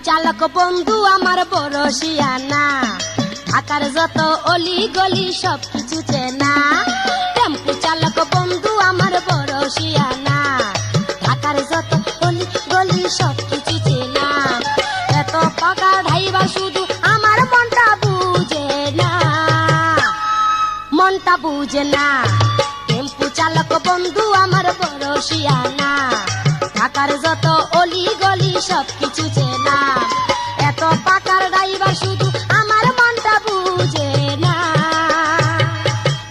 চালক বন্ধু আমার বড় শিয়ানা, ঢাকার যত অলি গলি সব কিছু চেনা। টেম্পু চালক বন্ধু আমার বড় শিয়ানা, ঢাকার যত অলি গলি সব কিছু চেনা। এত পাকা ঢাইবা শুধু আমার মনটা বুঝে না, মনটা বুঝে না। টেম্পু চালক বন্ধু আমার বড় শিয়ানা, ঢাকার যত অলি গলি সব কিছু চেনা। এত পাকার ড্রাইভার শুধু আমার মনটা বুঝে না,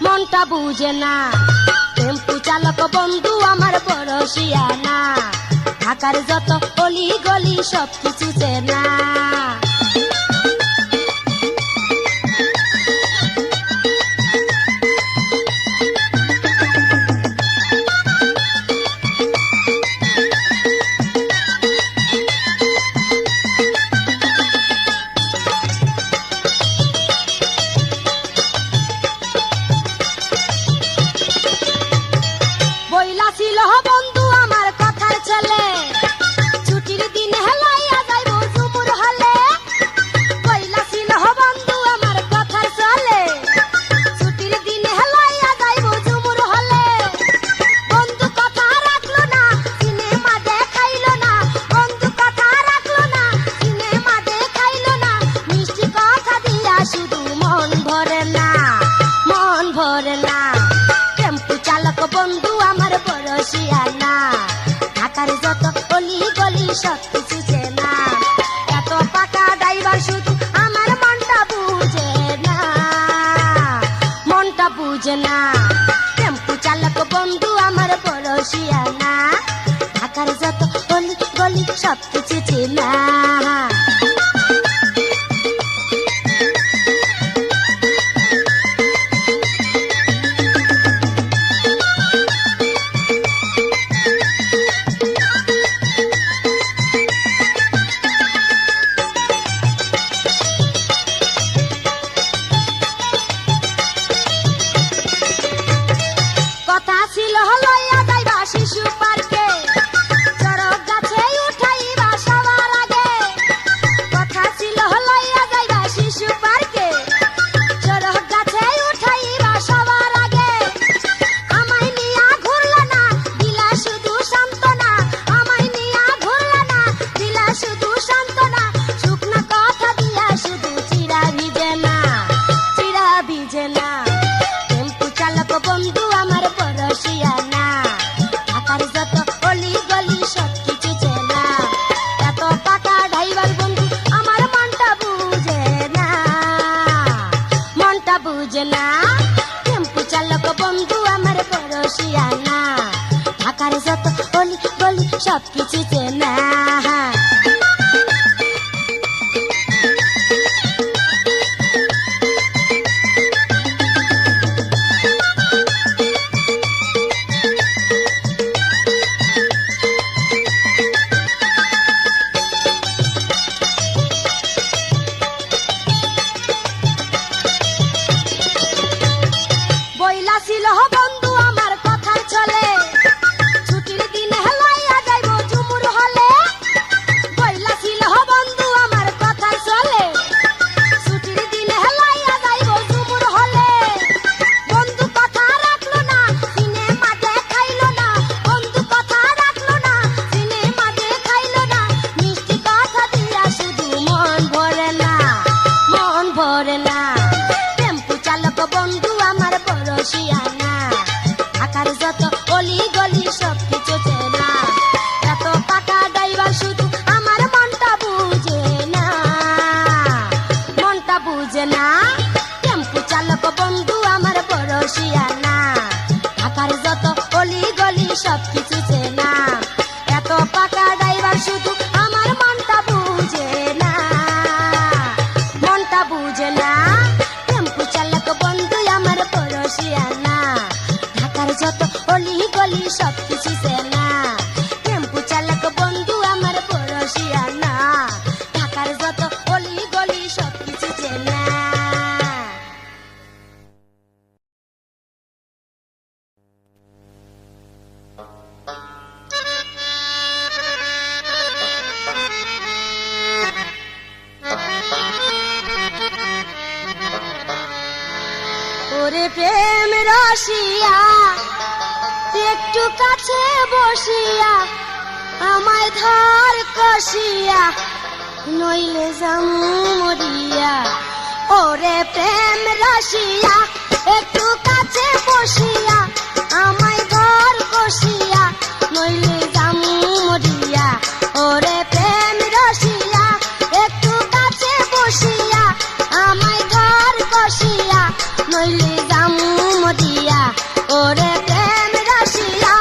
মনটা বুঝে না। টেম্পু চালক বন্ধু আমার বড় শিয়ানা, ঢাকার যত অলি গলি সব কিছু চেনা। বইলা ছিল বন্ধু আমার কথার ছেলে, ছুটির দিন হেলাইয়া যাইব ঝুমুর হলে। বইলা ছিল বন্ধু আমার কথার ছেলে, ছুটির দিন হেলাইয়া যাইব ঝুমুর হলে। বন্ধু কথা রাখলো না, সিনেমা দেখাইলো না। বন্ধু কথা রাখলো না, সিনেমা দেখাইলো না। মিষ্টি কথা দিয়া শুধু মন ভরে না, মন ভরে না। টেম্পু চালক বন্ধু আমার বড় শিয়ানা, ঢাকার যত অলি গলি সব কিছু চেনা। এত পাকা ড্রাইভার শুধু আমার মনটা বুঝে না, মনটা বুঝে না। টেম্পু চালক বন্ধু আমার বড় শিয়ানা, ঢাকার যত অলি গলি সব কিছু চেনা। কথা ছিল লইয়া যাইবা শিশু পার্কে, চড়ক গাছে উঠাইবা সবার আগে। কথা ছিল লইয়া যাইবা শিশু পার্কে, চড়ক গাছে উঠাইবা সবার আগে। আমায় নিয়া ঘুরলা না, দিলা শুধু সান্ত্বনা। আমায় নিয়া ঘুরলা না, দিলা শুধু সান্ত্বনা। শুকনা কথা দিয়া শুধু চিরা ভিজে না, চিরা ভিজে না। টেম্পু চালক বন্ধু আমার বড় শিয়ানা, ঢাকার যত অলি গলি সব কিছু চেনা। এত পাকা ড্রাইভার বন্ধু আমার মনটা বুঝে না, মনটা বুঝে না। টেম্পু চালক বন্ধু আমার বড় শিয়ানা, ঢাকার যত অলি গলি সব কিছু চেনা। বইলা ছিল বন্ধু আমার কথার চলে, ছুটির দিন হেলাইয়া যাইব ঝুমুর হলে। প্রেম রসিয়া একটু কাছে বসিয়া আমায় ধর কষিয়া নইলে যামু মরিয়া ওরে প্রেম রসিয়া একটু কাছে বসিয়া আমায় ধর কষিয়া নইলে যামু মরিয়া ওরে প্রেম রসিয়া একটু কাছে বসিয়া আমায় ধর কষিয়া নইলে যামু মরিয়া ওরে প্রেম রসিয়া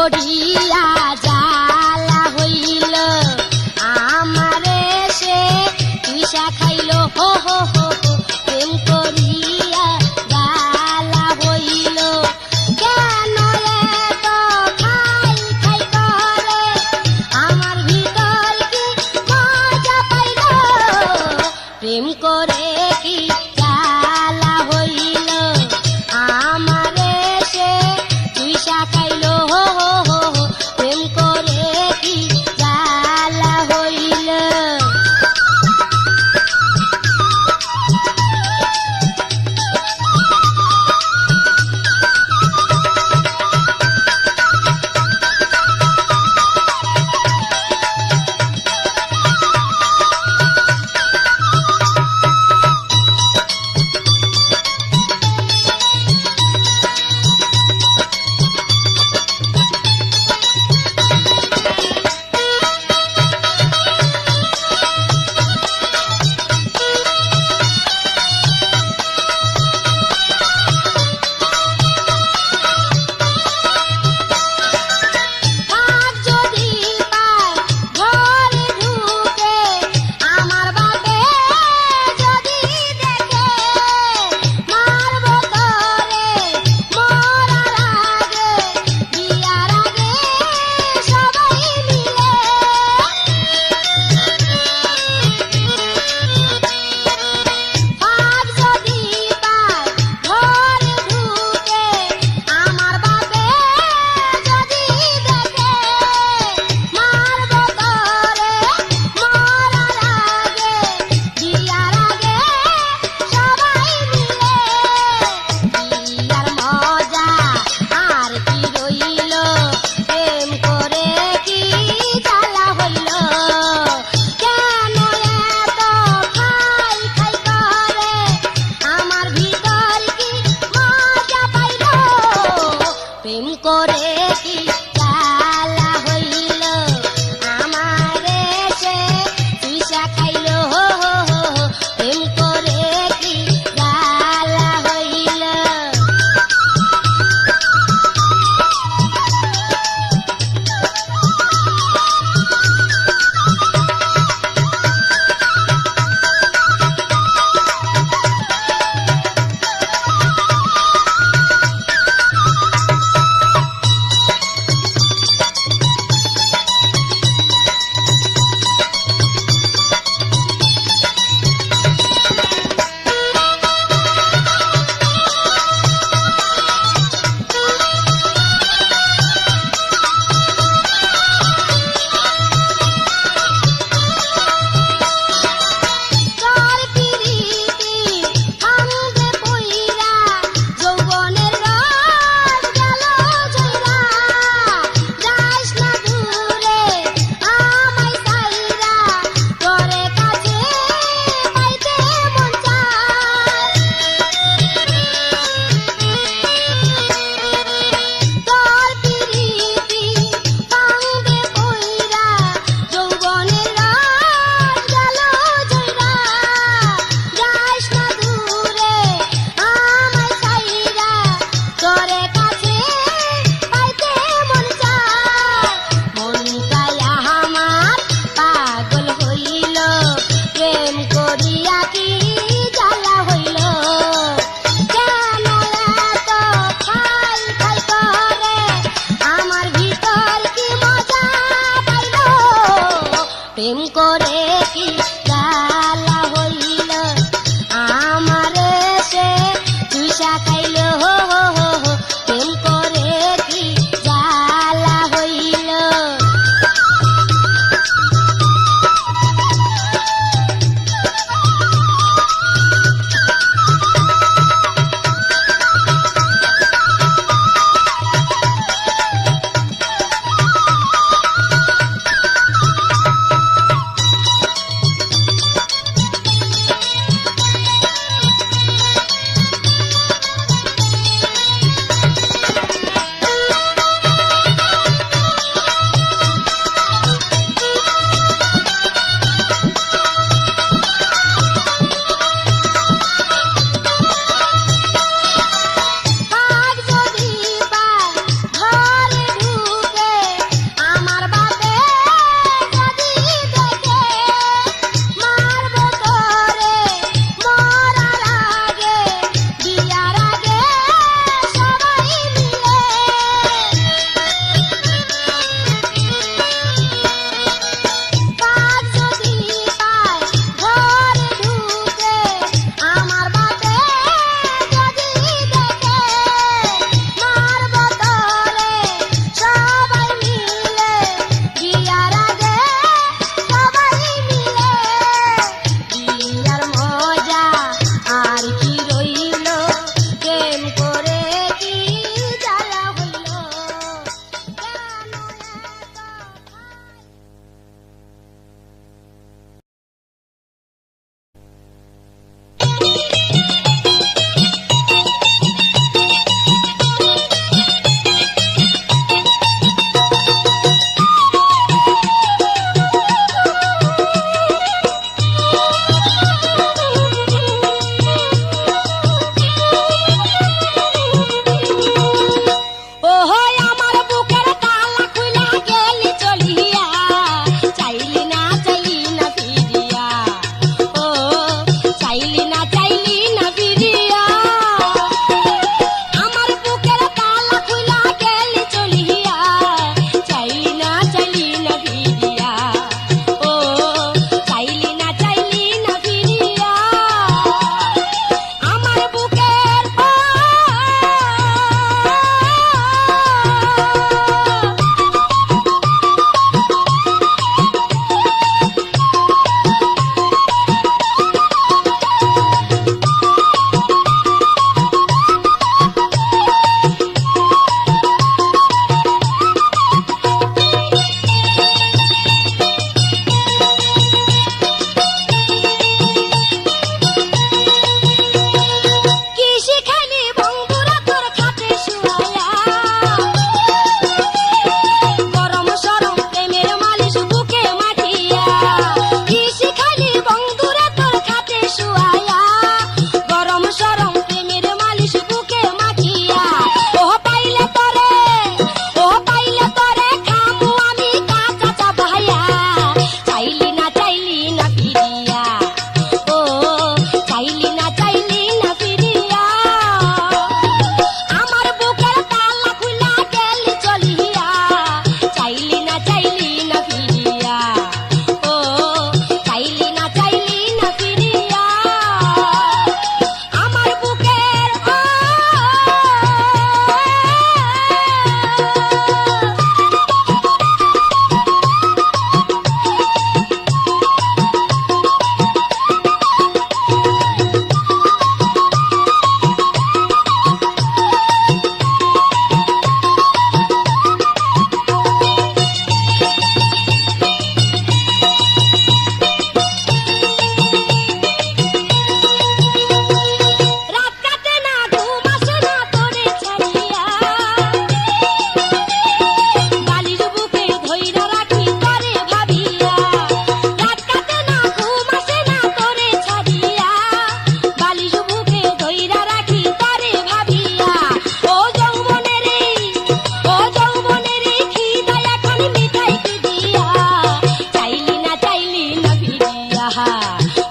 করিয়া জ্বালা হইল আমারে সে তুইসা খাইল হো হো হো হো প্রেম করিয়া জ্বালা হইল কেন এত খাই খাই করে আমার ভিতর কি মজা পাইল প্রেম করে কি জ্বালা হইল আমারে সে তুইসা খাইল হো হো হো হো প্রেম করে কি জ্বালা হইল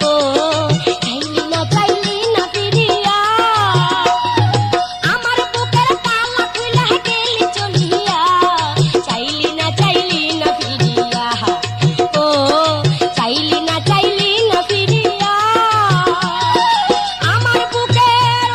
ও চাইলি না ফিরিয়া আমার বুকের তালা খুইলা গেলি চলিয়া চাইলি না ফিরিয়া ও চাইলি না ফিরিয়া আমার বুকের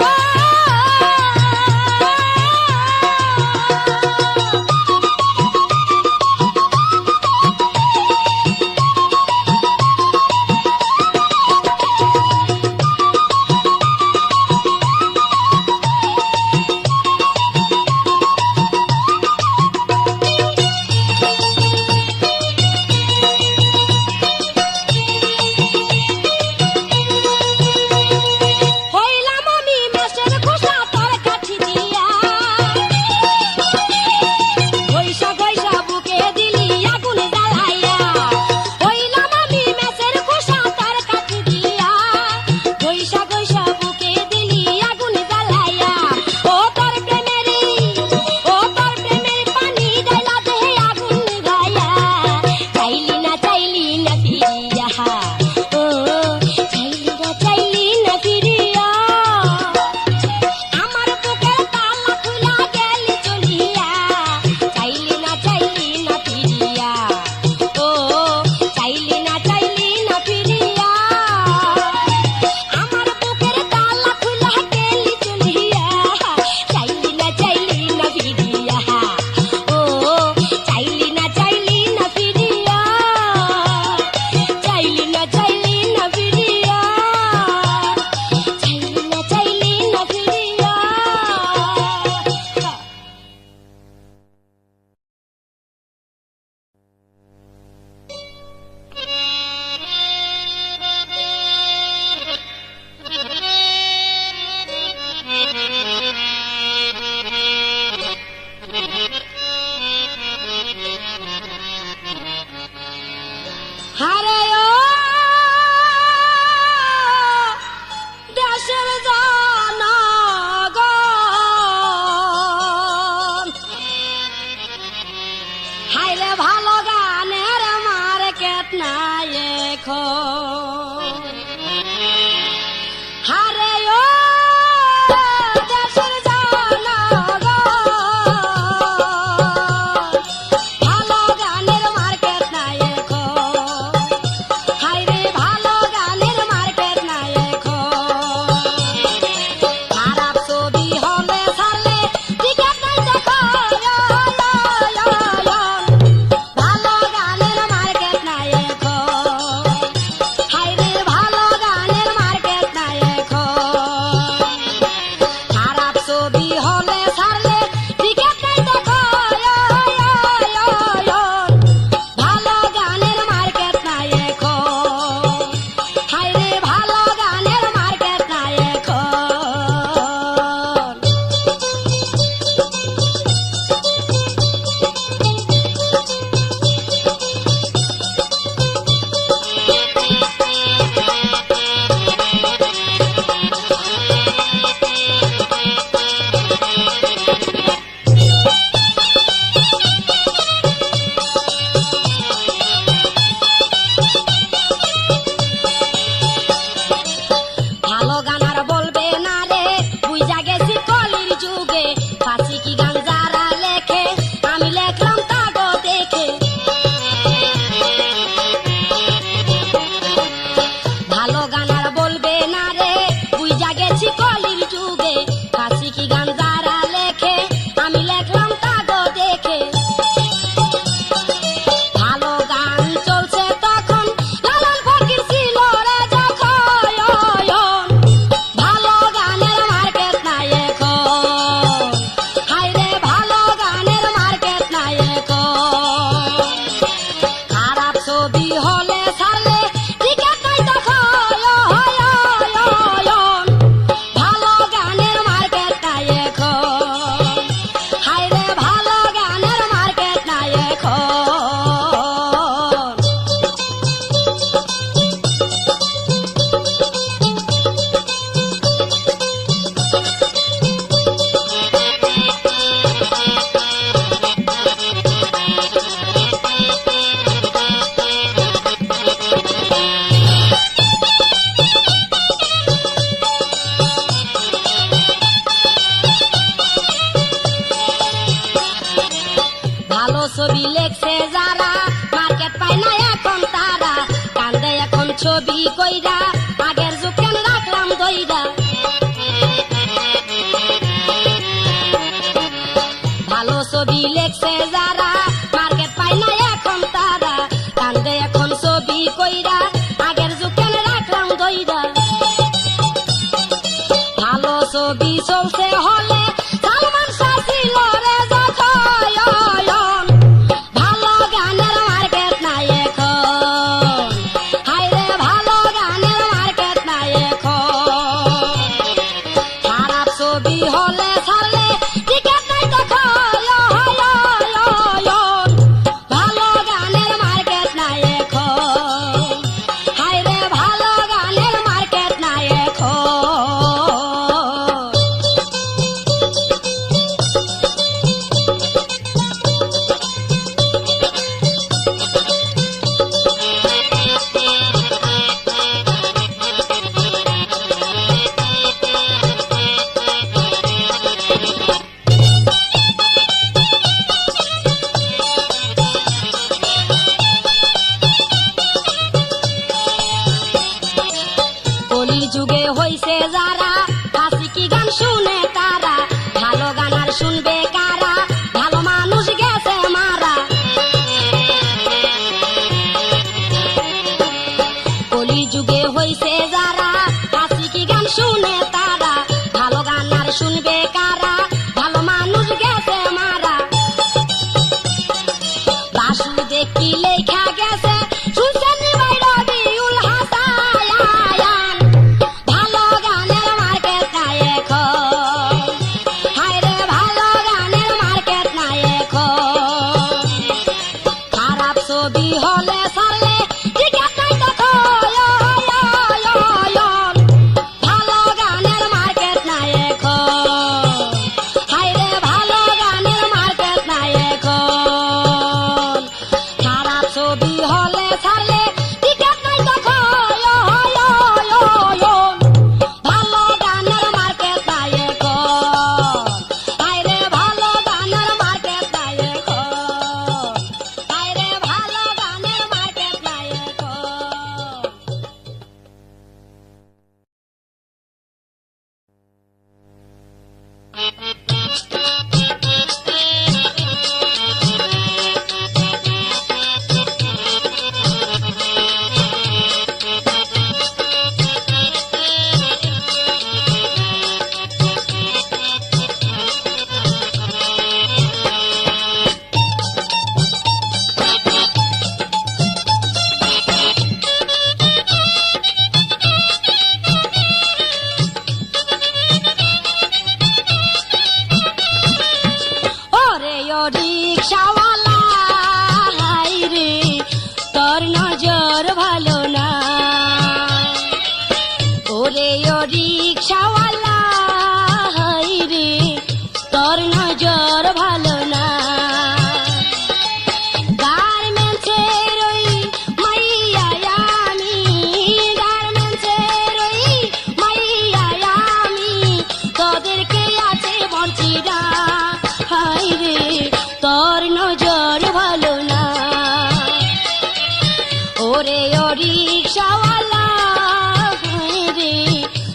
ছবি কইরা আগের যুগ কেন রাখলাম দইরা ভালো ছবি লেখছে যারা মার্কেট পায় না এখন তারা কান্দে এখন ছবি কইরা আগের যুগ কেন রাখলাম দইরা ভালো ছবি চলছে হলে সালমান শাহ ছিল রে যখন ভালো গানের মার্কেট নাই এখন হায় রে ভালো গানের মার্কেট নাই এখন খারাপ ছবি হলে ছাড়লে টিকেট নাই তখন ভালো গানের মার্কেট নাই এখন হায় রে ভালো গানের মার্কেট নাই এখন কলির যুগে হইছে যারা আশিকি গান শুনে তারা ভালো গান আর শুনবে কারা ভালো মানুষ গেছে মারা কলির যুগে হইছে যারা আশিকি গান শুনে তারা ভালো গান আর শুনবে কারা ভালো মানুষ গেছে মারা বাসু দেখি লেখা গেছে শুনছেন ভাই রবিউল হাসান ভালো গানের মার্কেট নাই এখন হায় রে ভালো গানের মার্কেট নাই এখন খারাপ ছবি হলে ছাড়লে টিকেট নাই তখন ভালো গানের মার্কেট নাই এখন হায় রে ভালো গানের মার্কেট নাই এখন খারাপ ছবি হলে ছাড়লে টিকেট নাই তখন ভালো গানের মার্কেট নাই এখন হায় রে ভালো গানের মার্কেট নাই এখন হায় রে ভালো গানের মার্কেট নাই এখন ওরে ও রিকশাওয়ালা হায় রে তোর নজর ভালো না ওরে ও রিকশাওয়ালা হায় রে তোর নজর ভালো না গার্মেন্টসের ওই মাইয়া আমি গার্মেন্টসের ওই মাইয়া আমি তোদেরকে আছে বঞ্চিরা হায় রে তোর নজর ভালো না ওরে ও রিকশাওয়ালা হায় রে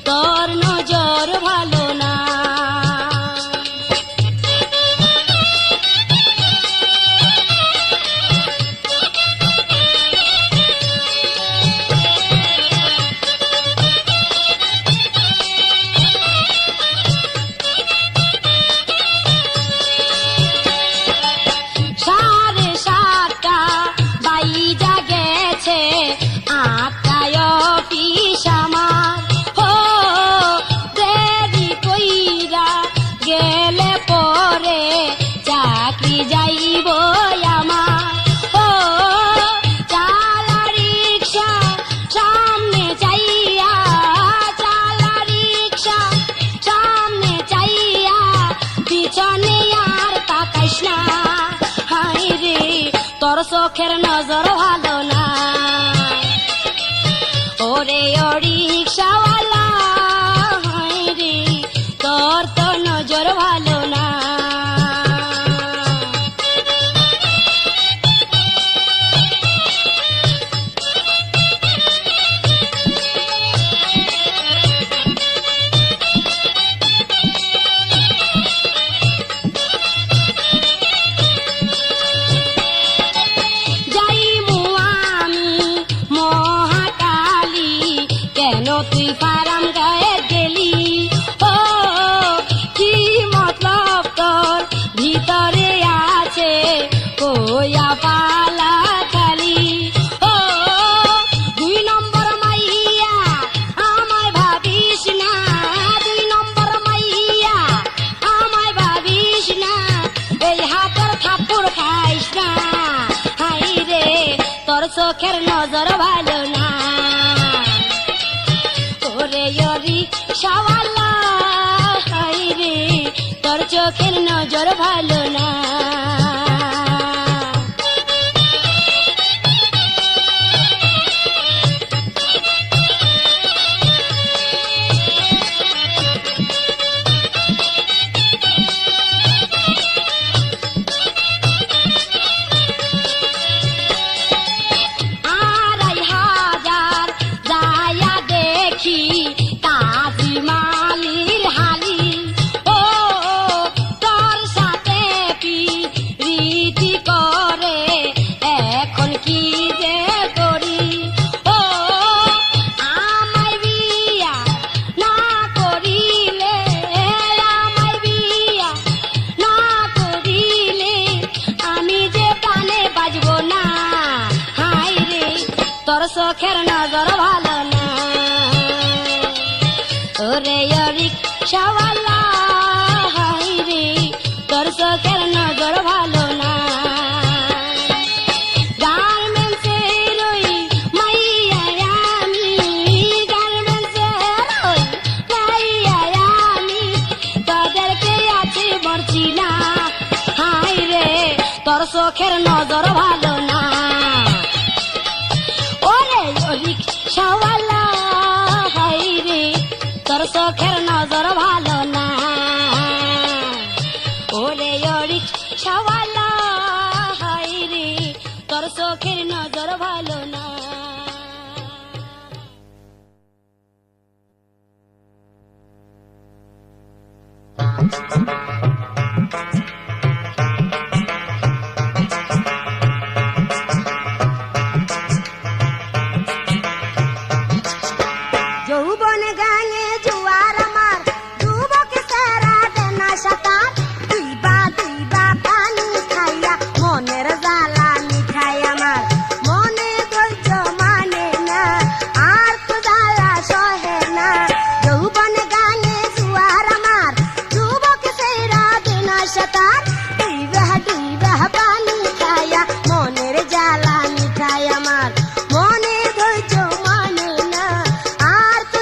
তোর নজর ভালো না সাড়ে সাতটা বাইজা গেছে আটটায় অফিস আমার হো দেরি কইরা গেলে পরে চাকরি যাইব আমার ও চালা রিক্সা সামনে চাইয়া চালা রিক্সা সামনে চাইয়া পিছনে আর তাকাইস না হায় রে তোর চোখের নজর ভালো না ওরে ও রিকশাওয়ালা হায় রে তোর তো নজর ভালো না তুই ফারাম গায়ে গেলি ও কি মতলব তোর ভিতরে আছে কইয়া পালা খালি ও 2 নম্বর মাইয়া আমায় ভাবিস না 2 নম্বর মাইয়া আমায় ভাবিস না এই হাতের থাপ্পড় খাইস না হাই রে তোর চোখের নজর ভালো না ওরে রিকশাওয়ালা হাই রে তোর চোখের নজর ভালো না চোখের নজর ভালো না ওরে রিকশাওয়ালা হাই রে তোর চোখের নজর ভালো না গার্মেন্টসের ওই মাইয়া আমি গার্মেন্টসের ওই মাইয়া আমি তাদেরকে আছে মরছি না হাই রে তোর চোখের নজর ভালো না রিকশাওয়ালা হাই রে তোর চোখের নজর ভালো না ওরে রিকশাওয়ালা হাই রে তোর চোখের নজর ভালো না যৌবন গাঙে জুয়ার আমার যুবক সারা দেনা সাতার দুই বা পানি খাইয়া মনের জ্বালা মিঠাই আমার মনে ধৈর্য মানে না আর তো জ্বালা সহে না যৌবন গাঙে জুয়ার আমার যুবক সারা দেনা সাতার দুই বা পানি খাইয়া মনের জ্বালা মিঠাই আমার মনে ধৈর্য মানে না আর তো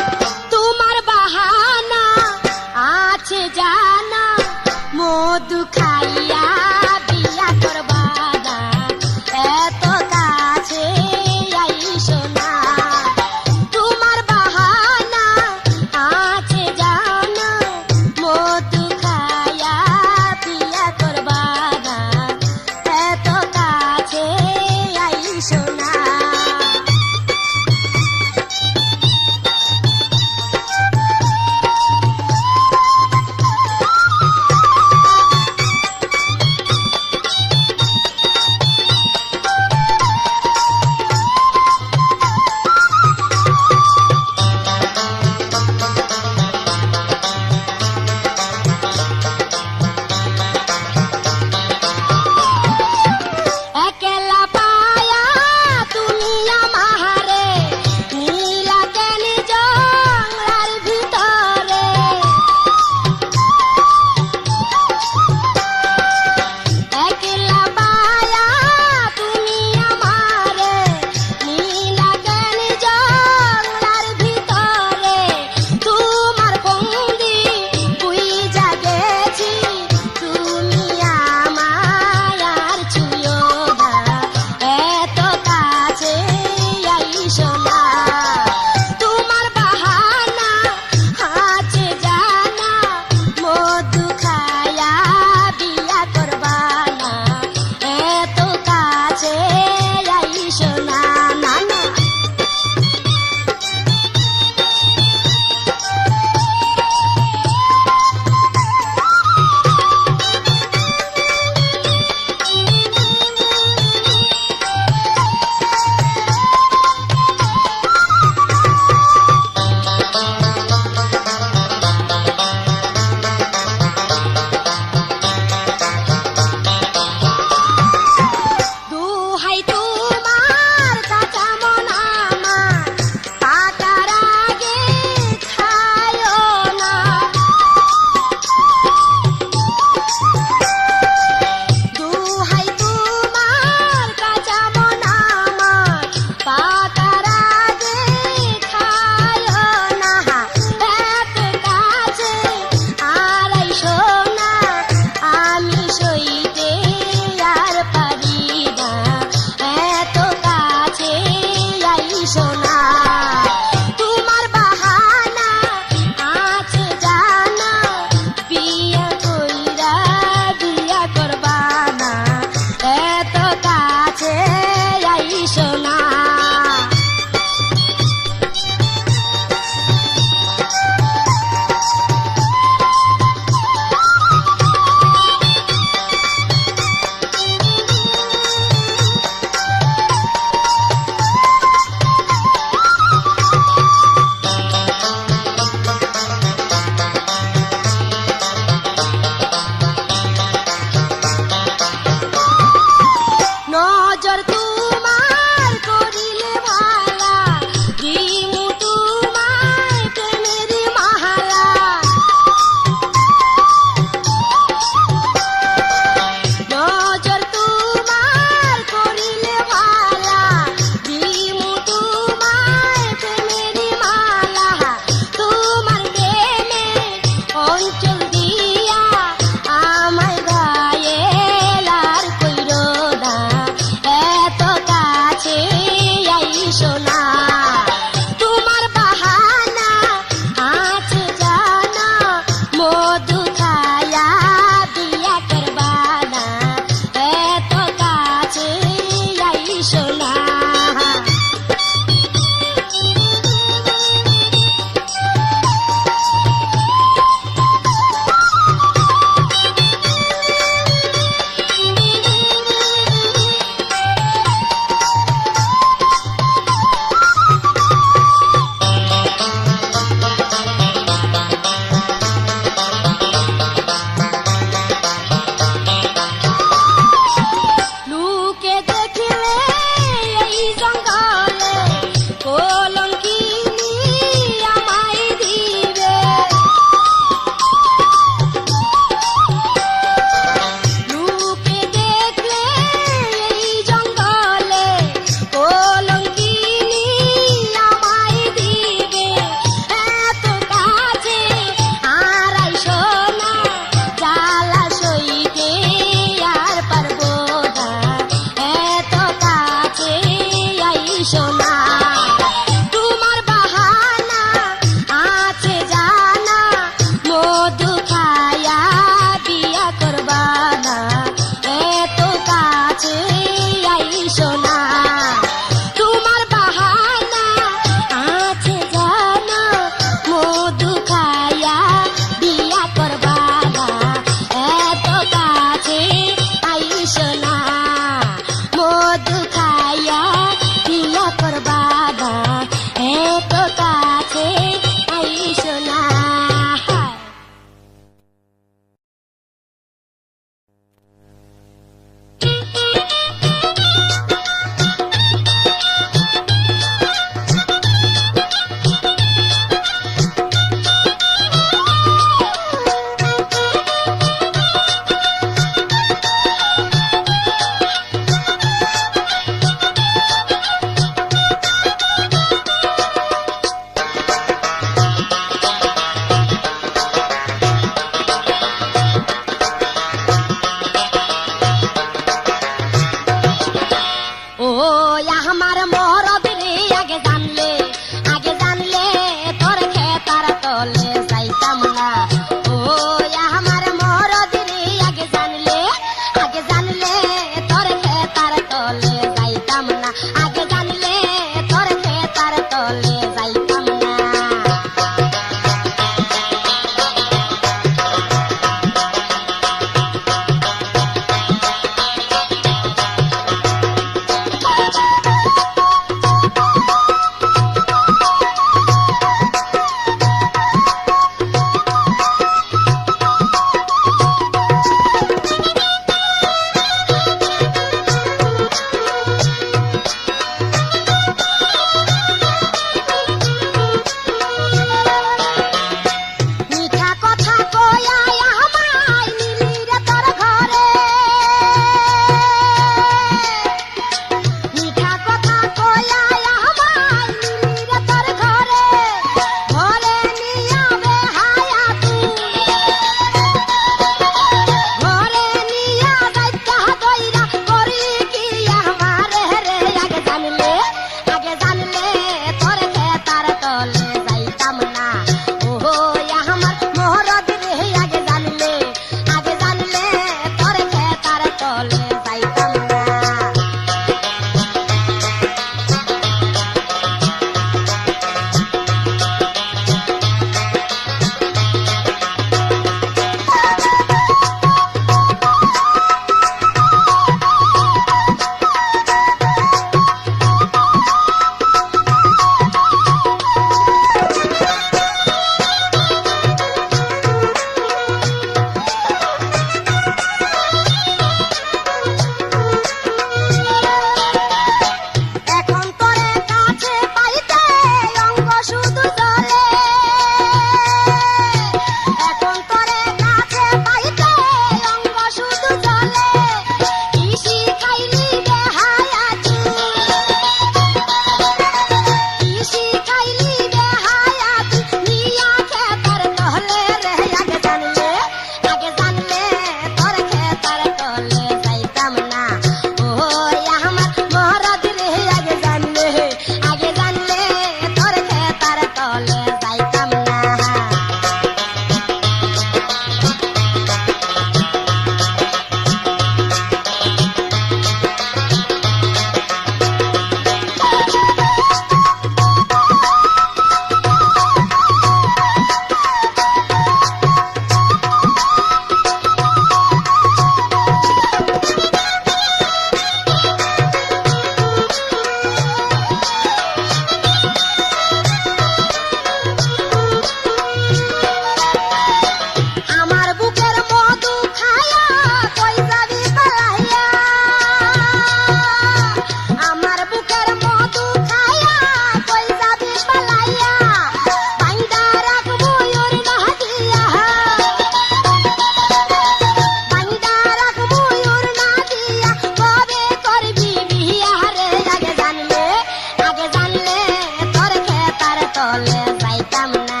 তলে যাইতাম না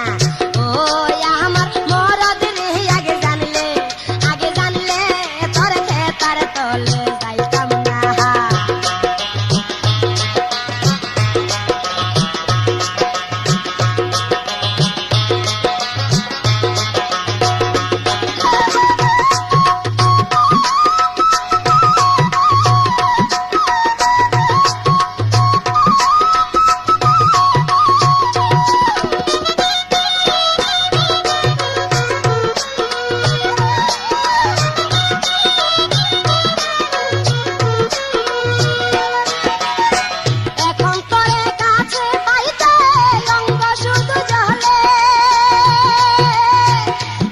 ও আমার মরদ রে আগে জানলে তোর খেতার তলে যাইতাম না এখন তোরে কাছে পাইতে অঙ্গ শুধু জ্বলে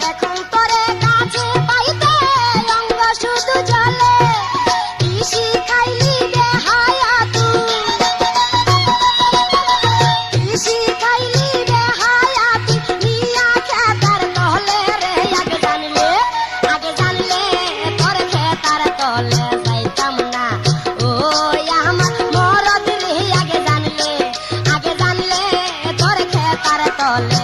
এখন তোরে কাছে পাইতে অঙ্গ শুধু জ্বলে ইসি খাইলি বেহায়া তুই ইসি খাইলি বেহায়া তুই নিয়া খেতার তলে রে আগে জানলে তোর খেতার তলে যাইতাম না ও আমার মরদ রে আগে জানলে তোর খেতার তলে